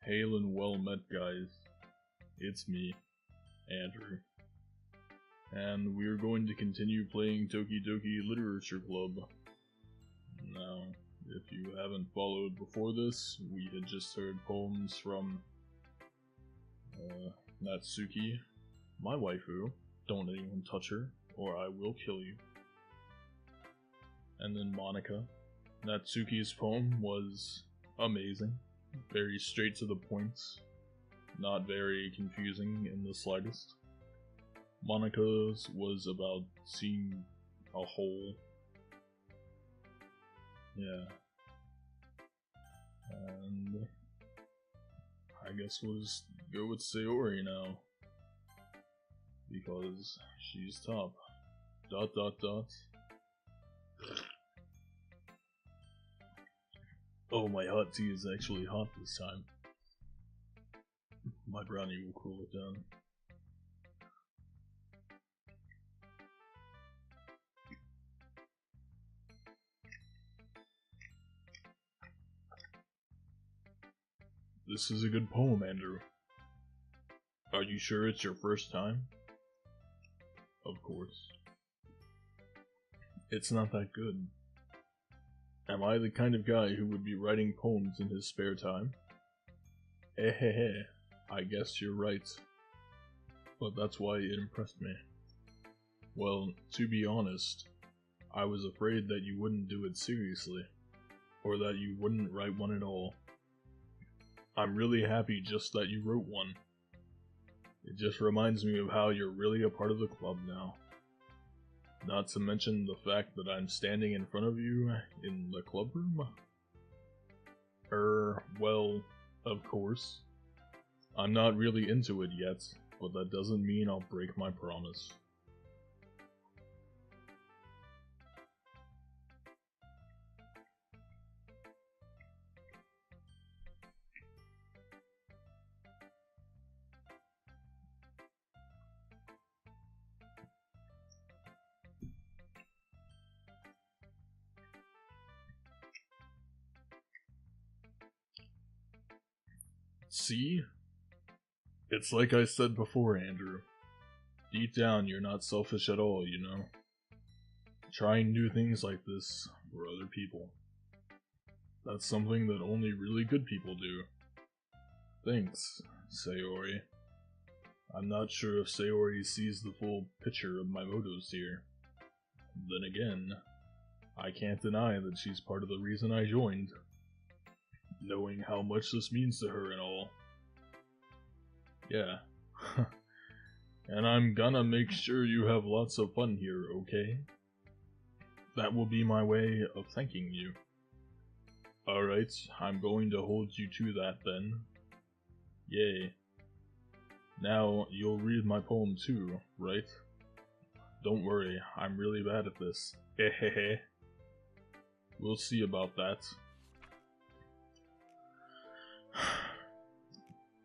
Hail and well met, guys. It's me, Andrew. And we're going to continue playing Doki Doki Literature Club. Now, if you haven't followed before this, we had just heard poems from Natsuki, my waifu. Don't anyone touch her, or I will kill you. And then Monica. Natsuki's poem was amazing. Very straight to the point. Not very confusing in the slightest. Monica's was about seeing a hole. Yeah. And I guess we'll just go with Sayori now. Because she's top. ... Oh, my hot tea is actually hot this time. My brownie will cool it down. This is a good poem, Andrew. Are you sure it's your first time? Of course. It's not that good. Am I the kind of guy who would be writing poems in his spare time? Ehehe, I guess you're right. But that's why it impressed me. Well, to be honest, I was afraid that you wouldn't do it seriously, or that you wouldn't write one at all. I'm really happy just that you wrote one. It just reminds me of how you're really a part of the club now. Not to mention the fact that I'm standing in front of you in the club room. Well, of course. I'm not really into it yet, but that doesn't mean I'll break my promise. See? It's like I said before, Andrew. Deep down, you're not selfish at all, you know? Trying new things like this for other people. That's something that only really good people do. Thanks, Sayori. I'm not sure if Sayori sees the full picture of my motives here. Then again, I can't deny that she's part of the reason I joined. Knowing how much this means to her and all. Yeah. And I'm gonna make sure you have lots of fun here, okay? That will be my way of thanking you. Alright, I'm going to hold you to that then. Yay. Now, you'll read my poem too, right? Don't worry, I'm really bad at this. Hehehe. We'll see about that.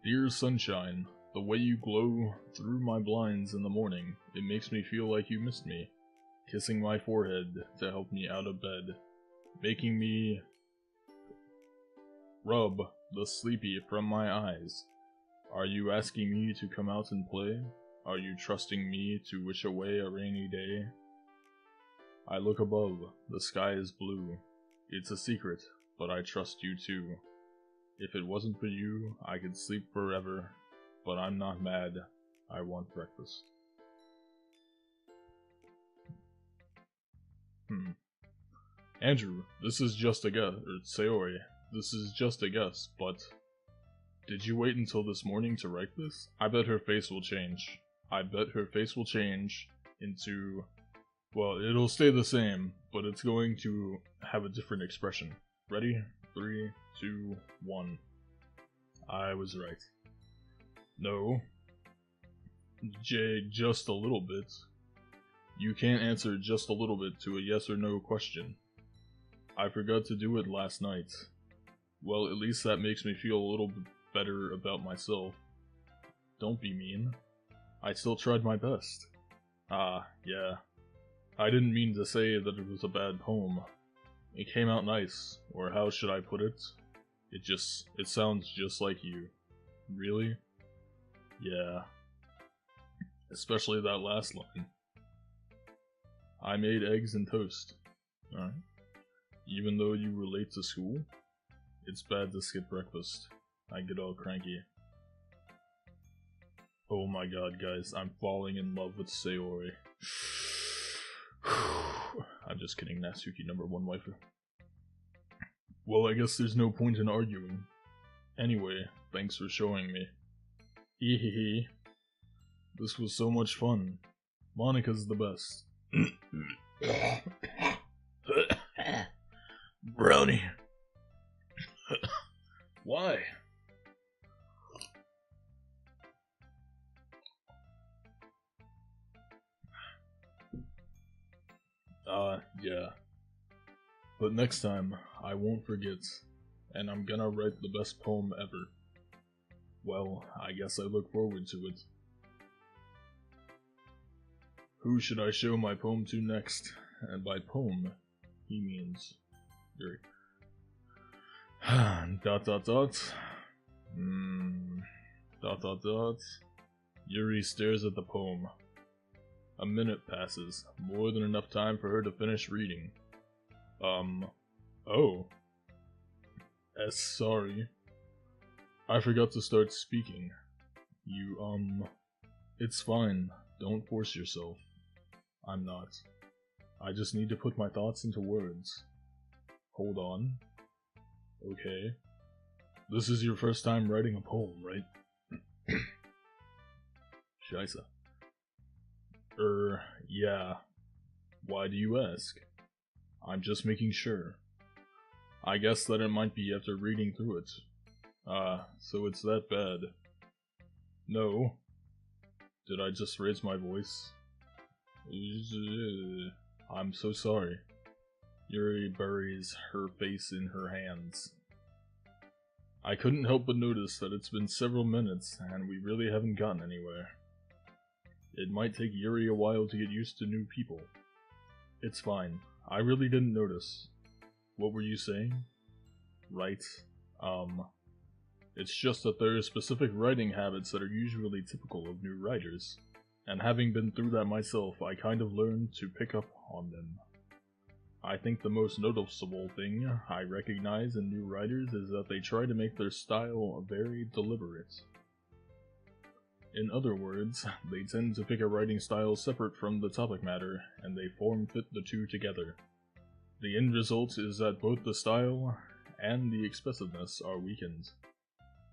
Dear sunshine, the way you glow through my blinds in the morning, it makes me feel like you missed me. Kissing my forehead to help me out of bed. Making me rub the sleepy from my eyes. Are you asking me to come out and play? Are you trusting me to wish away a rainy day? I look above, the sky is blue. It's a secret, but I trust you too. If it wasn't for you, I could sleep forever, but I'm not mad. I want breakfast. Andrew, this is just a guess, or Sayori, this is just a guess, but did you wait until this morning to write this? I bet her face will change. I bet her face will change into, well, it'll stay the same, but it's going to have a different expression. Ready? 3, 2, 1. I was right. No. Just a little bit. You can't answer just a little bit to a yes or no question. I forgot to do it last night. Well, at least that makes me feel a little bit better about myself. Don't be mean. I still tried my best. Ah, yeah. I didn't mean to say that it was a bad poem. It came out nice, or how should I put it? It sounds just like you. Really? Yeah. Especially that last line. I made eggs and toast. Alright. Even though you were late to school? It's bad to skip breakfast. I get all cranky. Oh my god, guys, I'm falling in love with Sayori. I'm just kidding, Natsuki #1 waifu. Well, I guess there's no point in arguing. Anyway, thanks for showing me. Hehehe. This was so much fun. Monika's the best. Brownie. Why? Yeah. But next time, I won't forget, and I'm gonna write the best poem ever. Well, I guess I look forward to it. Who should I show my poem to next? And by poem, he means Yuri. Dot dot dot. Dot dot dot. Yuri stares at the poem. A minute passes, more than enough time for her to finish reading. Oh. Sorry. I forgot to start speaking. It's fine. Don't force yourself. I'm not. I just need to put my thoughts into words. Hold on. Okay. This is your first time writing a poem, right? Scheisse. Yeah. Why do you ask? I'm just making sure. I guess that it might be after reading through it. So it's that bad. No. Did I just raise my voice? I'm so sorry. Yuri buries her face in her hands. I couldn't help but notice that it's been several minutes, and we really haven't gotten anywhere. It might take Yuri a while to get used to new people. It's fine. I really didn't notice. What were you saying? Right. It's just that there are specific writing habits that are usually typical of new writers, and having been through that myself, I kind of learned to pick up on them. I think the most noticeable thing I recognize in new writers is that they try to make their style very deliberate. In other words, they tend to pick a writing style separate from the topic matter, and they form-fit the two together. The end result is that both the style and the expressiveness are weakened.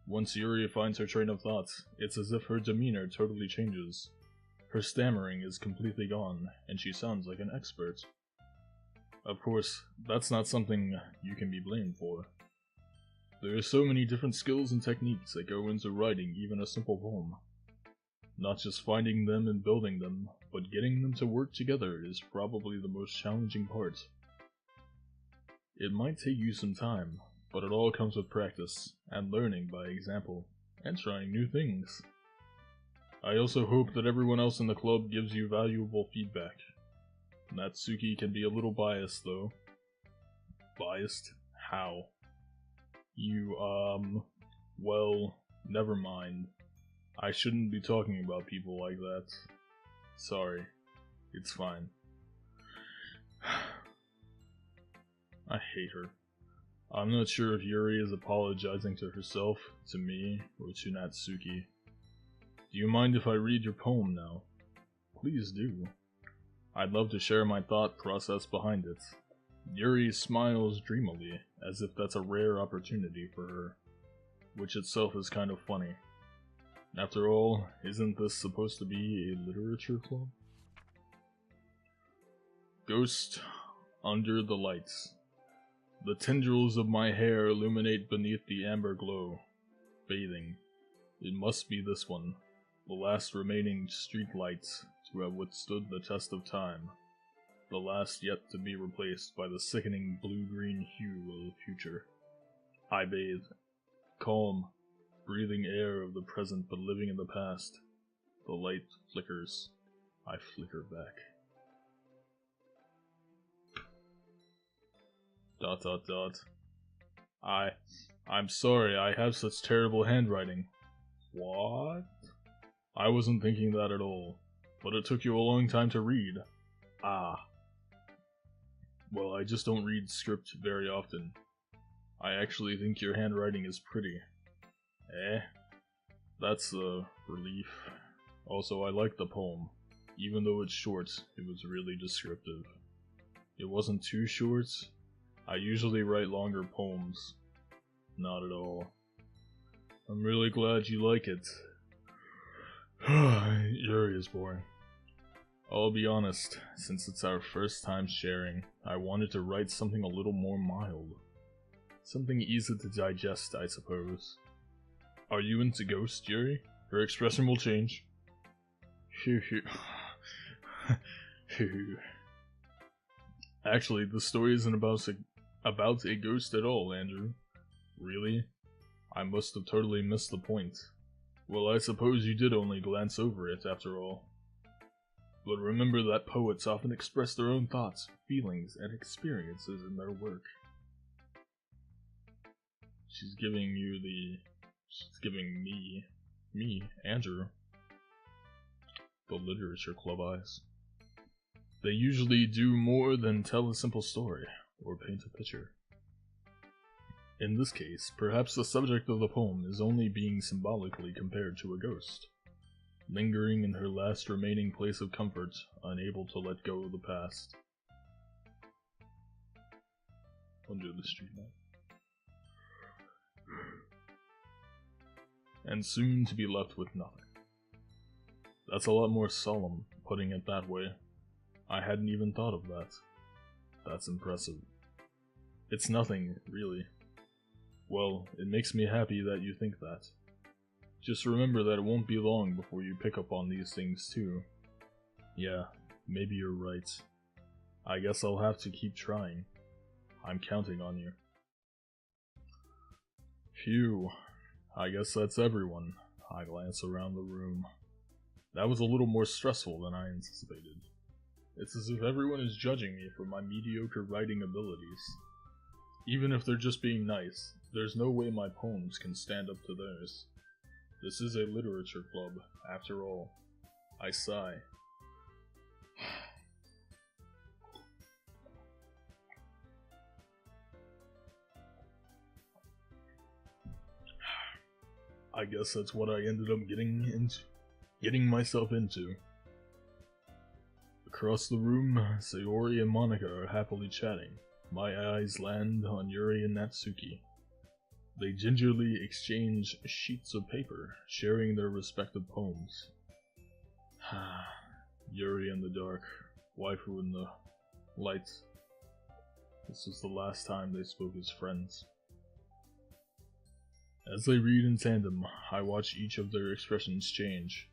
Once Yuri finds her train of thought, it's as if her demeanor totally changes. Her stammering is completely gone, and she sounds like an expert. Of course, that's not something you can be blamed for. There are so many different skills and techniques that go into writing even a simple poem. Not just finding them and building them, but getting them to work together is probably the most challenging part. It might take you some time, but it all comes with practice, and learning by example, and trying new things. I also hope that everyone else in the club gives you valuable feedback. Natsuki can be a little biased though. Biased? How? Well, never mind. I shouldn't be talking about people like that. Sorry. It's fine. I hate her. I'm not sure if Yuri is apologizing to herself, to me, or to Natsuki. Do you mind if I read your poem now? Please do. I'd love to share my thought process behind it. Yuri smiles dreamily, as if that's a rare opportunity for her, which itself is kind of funny. After all, isn't this supposed to be a literature club? Ghost under the lights. The tendrils of my hair illuminate beneath the amber glow. Bathing. It must be this one, the last remaining street light to have withstood the test of time. The last yet to be replaced by the sickening blue-green hue of the future. I bathe. Calm. Breathing air of the present but living in the past. The light flickers. I flicker back. ... I'm sorry, I have such terrible handwriting. What? I wasn't thinking that at all, but it took you a long time to read. Ah. Well, I just don't read script very often. I actually think your handwriting is pretty. Eh? That's a relief. Also, I like the poem. Even though it's short, it was really descriptive. It wasn't too short. I usually write longer poems. Not at all. I'm really glad you like it. Yuri is boring. I'll be honest, since it's our first time sharing, I wanted to write something a little more mild. Something easy to digest, I suppose. Are you into Ghost, Yuri? Her expression will change. Actually, the story isn't about a ghost at all, Andrew. Really? I must have totally missed the point. Well, I suppose you did only glance over it, after all. But remember that poets often express their own thoughts, feelings, and experiences in their work. She's giving me, Andrew, the Literature Club eyes. They usually do more than tell a simple story, or paint a picture. In this case, perhaps the subject of the poem is only being symbolically compared to a ghost, lingering in her last remaining place of comfort, unable to let go of the past. Under the street light. And soon to be left with nothing. That's a lot more solemn, putting it that way. I hadn't even thought of that. That's impressive. It's nothing, really. Well, it makes me happy that you think that. Just remember that it won't be long before you pick up on these things too. Yeah, maybe you're right. I guess I'll have to keep trying. I'm counting on you. Phew. I guess that's everyone. I glance around the room. That was a little more stressful than I anticipated. It's as if everyone is judging me for my mediocre writing abilities. Even if they're just being nice, there's no way my poems can stand up to theirs. This is a literature club, after all. I sigh. I guess that's what I ended up getting myself into. Across the room, Sayori and Monica are happily chatting. My eyes land on Yuri and Natsuki. They gingerly exchange sheets of paper, sharing their respective poems. Yuri in the dark, waifu in the light. This was the last time they spoke as friends. As they read in tandem, I watch each of their expressions change.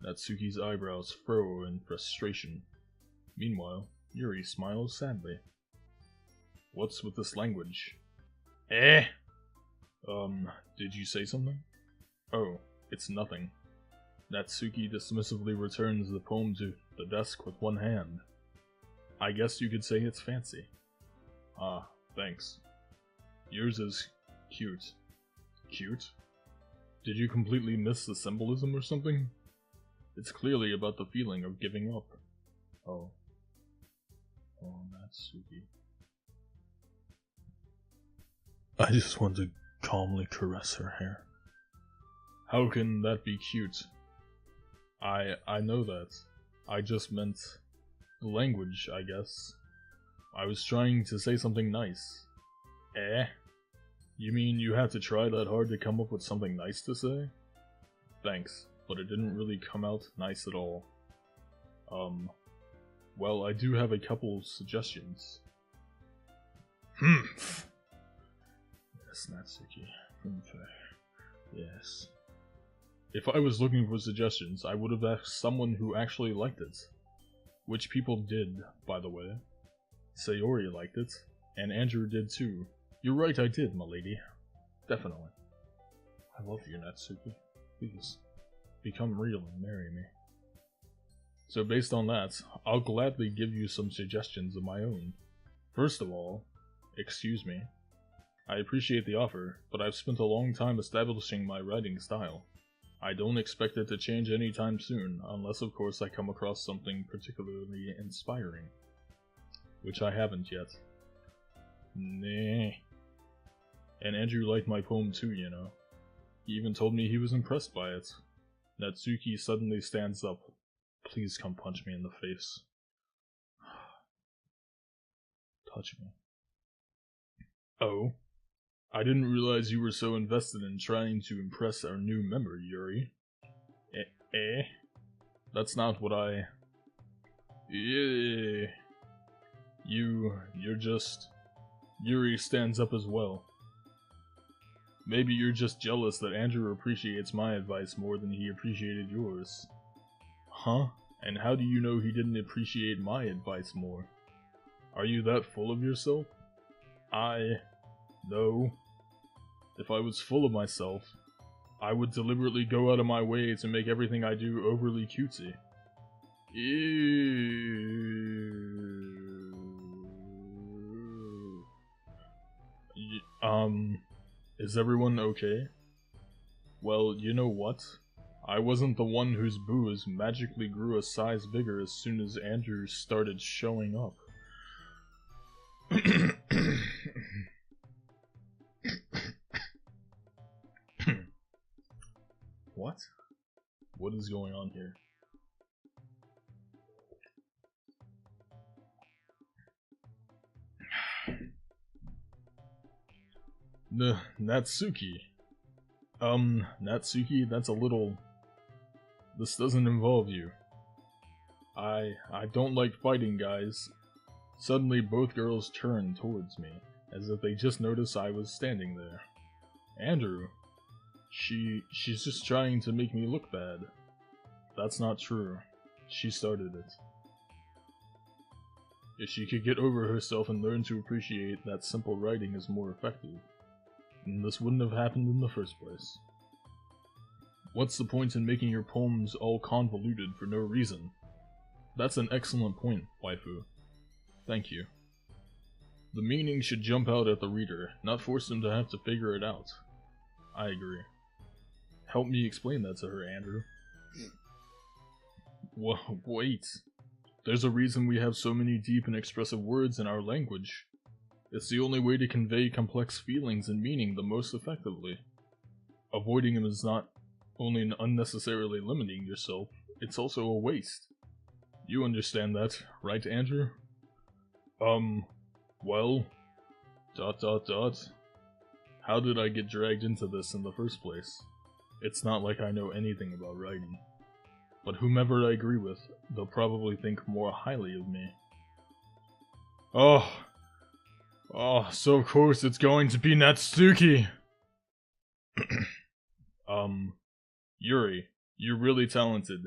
Natsuki's eyebrows furrow in frustration. Meanwhile, Yuri smiles sadly. What's with this language? Eh? Did you say something? Oh, it's nothing. Natsuki dismissively returns the poem to the desk with one hand. I guess you could say it's fancy. Ah, thanks. Yours is cute. Cute? Did you completely miss the symbolism or something? It's clearly about the feeling of giving up. Oh. Oh, Natsuki. I just want to calmly caress her hair. How can that be cute? I know that. I just meant the language, I guess. I was trying to say something nice. Eh? You mean you had to try that hard to come up with something nice to say? Thanks, but it didn't really come out nice at all. Well, I do have a couple suggestions. Yes, Natsuki. Yes. If I was looking for suggestions, I would have asked someone who actually liked it. Which people did, by the way. Sayori liked it, and Andrew did too. You're right, I did, my lady. Definitely. I love you, Natsuki. Please, become real and marry me. So based on that, I'll gladly give you some suggestions of my own. First of all, excuse me. I appreciate the offer, but I've spent a long time establishing my writing style. I don't expect it to change anytime soon, unless of course I come across something particularly inspiring. Which I haven't yet. Nah. And Andrew liked my poem too, you know. He even told me he was impressed by it. Natsuki suddenly stands up. Please come punch me in the face. Touch me. Oh? I didn't realize you were so invested in trying to impress our new member, Yuri. Eh? That's not what I... Yeah. You're just... Yuri stands up as well. Maybe you're just jealous that Andrew appreciates my advice more than he appreciated yours. Huh? And how do you know he didn't appreciate my advice more? Are you that full of yourself? No. If I was full of myself, I would deliberately go out of my way to make everything I do overly cutesy. Is everyone okay? Well, you know what? I wasn't the one whose booze magically grew a size bigger as soon as Andrew started showing up. What? What is going on here? Natsuki. Natsuki, that's a little... This doesn't involve you. I don't like fighting, guys. Suddenly both girls turned towards me, as if they just noticed I was standing there. Andrew. She's just trying to make me look bad. That's not true. She started it. If she could get over herself and learn to appreciate that simple writing is more effective, then this wouldn't have happened in the first place. What's the point in making your poems all convoluted for no reason? That's an excellent point, waifu. Thank you. The meaning should jump out at the reader, not force them to have to figure it out. I agree. Help me explain that to her, Andrew. Wait. There's a reason we have so many deep and expressive words in our language. It's the only way to convey complex feelings and meaning the most effectively. Avoiding them is not only unnecessarily limiting yourself, it's also a waste. You understand that, right, Andrew? Well... ... How did I get dragged into this in the first place? It's not like I know anything about writing. But whomever I agree with, they'll probably think more highly of me. Oh, so of course it's going to be Natsuki! Yuri, you're really talented.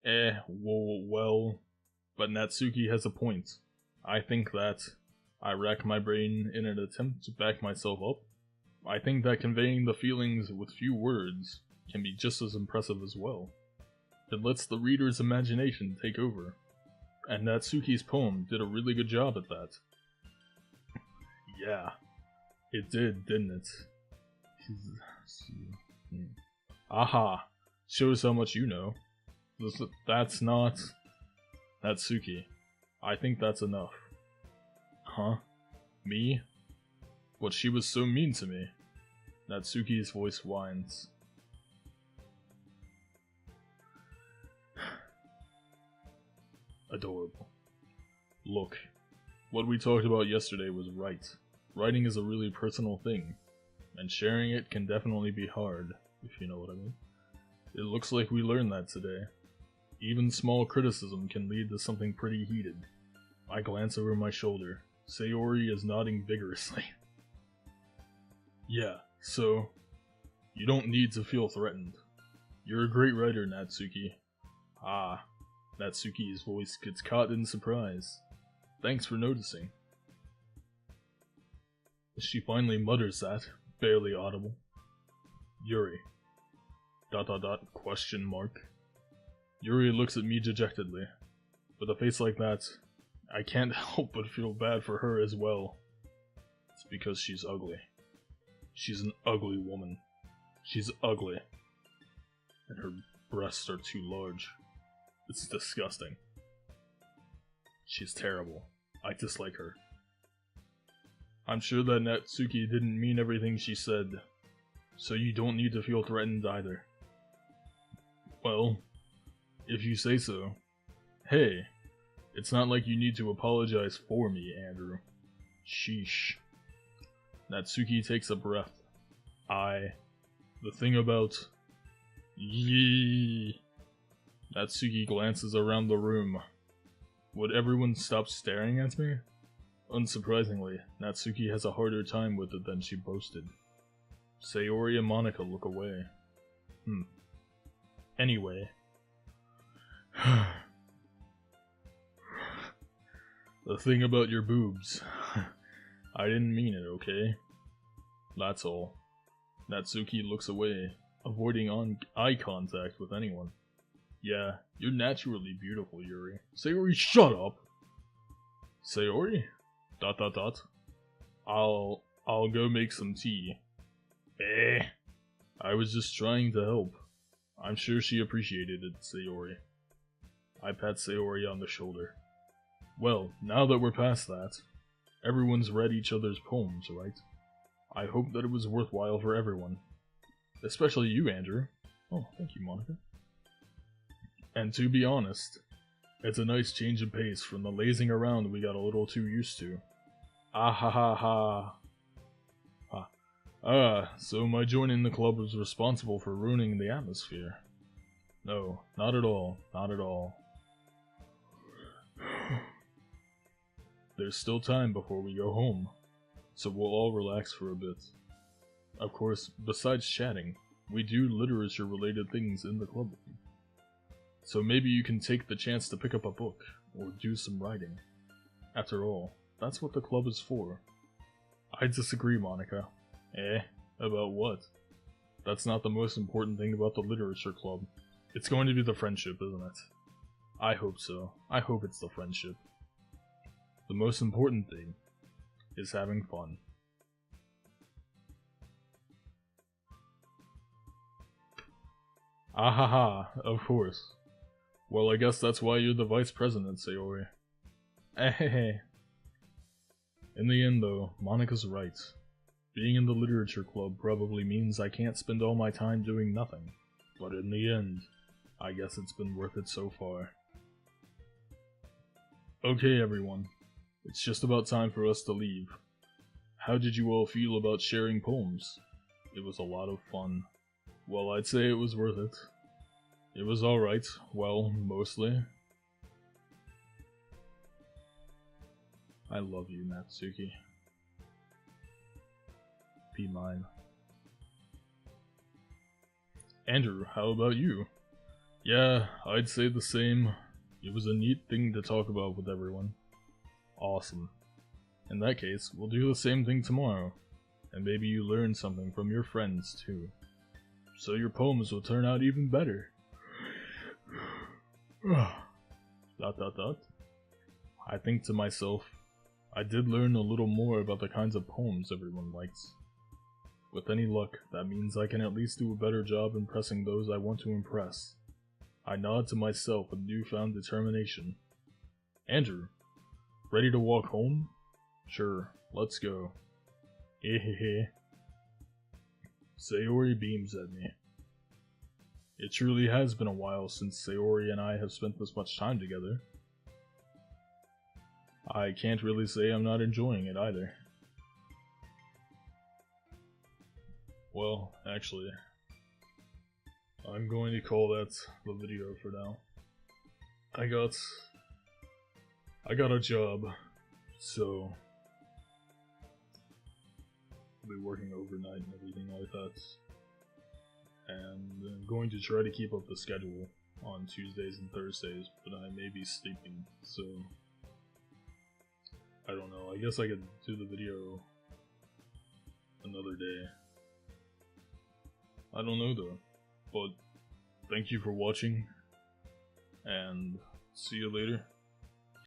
Well, but Natsuki has a point. I think that I rack my brain in an attempt to back myself up. I think that conveying the feelings with few words can be just as impressive as well. It lets the reader's imagination take over. And Natsuki's poem did a really good job at that. Yeah, it did, didn't it? Aha! Shows how much you know. That's not... Natsuki. I think that's enough. Huh? Me? But she was so mean to me. Natsuki's voice whines. Adorable. Look, what we talked about yesterday was right. Writing is a really personal thing, and sharing it can definitely be hard, if you know what I mean. It looks like we learned that today. Even small criticism can lead to something pretty heated. I glance over my shoulder. Sayori is nodding vigorously. Yeah, so... You don't need to feel threatened. You're a great writer, Natsuki. Ah, Natsuki's voice gets caught in surprise. Thanks for noticing. She finally mutters that, barely audible. Yuri. ... question mark. Yuri looks at me dejectedly. With a face like that, I can't help but feel bad for her as well. It's because she's ugly. She's an ugly woman. She's ugly. And her breasts are too large. It's disgusting. She's terrible. I dislike her. I'm sure that Natsuki didn't mean everything she said, so you don't need to feel threatened either. Well, if you say so. Hey, it's not like you need to apologize for me, Andrew. Sheesh. Natsuki takes a breath. The thing about... Yee. Natsuki glances around the room. Would everyone stop staring at me? Unsurprisingly, Natsuki has a harder time with it than she boasted. Sayori and Monika look away. Anyway. The thing about your boobs. I didn't mean it, okay? That's all. Natsuki looks away, avoiding eye contact with anyone. Yeah, you're naturally beautiful, Yuri. Sayori, shut up! Sayori? ... I'll go make some tea. I was just trying to help. I'm sure she appreciated it, Sayori. I pat Sayori on the shoulder. Well, now that we're past that, everyone's read each other's poems, right? I hope that it was worthwhile for everyone. Especially you, Andrew. Oh, thank you, Monika. And to be honest, it's a nice change of pace from the lazing around we got a little too used to. Ah ha ha ha. So my joining the club was responsible for ruining the atmosphere. No, not at all, not at all. There's still time before we go home, so we'll all relax for a bit. Of course, besides chatting, we do literature-related things in the club. So maybe you can take the chance to pick up a book, or do some writing. After all, that's what the club is for. I disagree, Monika. About what? That's not the most important thing about the literature club. It's going to be the friendship, isn't it? I hope so. I hope it's the friendship. The most important thing is having fun. Ahaha, of course. Well, I guess that's why you're the vice president, Sayori. In the end, though, Monika's right. Being in the literature club probably means I can't spend all my time doing nothing. But in the end, I guess it's been worth it so far. Okay, everyone. It's just about time for us to leave. How did you all feel about sharing poems? It was a lot of fun. Well, I'd say it was worth it. It was alright. Well, mostly. I love you, Natsuki. Be mine. Andrew, how about you? Yeah, I'd say the same. It was a neat thing to talk about with everyone. Awesome. In that case, we'll do the same thing tomorrow. And maybe you learn something from your friends, too. So your poems will turn out even better. ... I think to myself, I did learn a little more about the kinds of poems everyone likes. With any luck, that means I can at least do a better job impressing those I want to impress. I nod to myself with newfound determination. Andrew, ready to walk home? Sure, let's go. Sayori beams at me. It truly has been a while since Sayori and I have spent this much time together. I can't really say I'm not enjoying it either. Well, actually, I'm going to call that the video for now. I got a job, so I'll be working overnight and everything like that. And I'm going to try to keep up the schedule on Tuesdays and Thursdays, but I may be sleeping, so I don't know. I guess I could do the video another day. I don't know though, but thank you for watching, and see you later.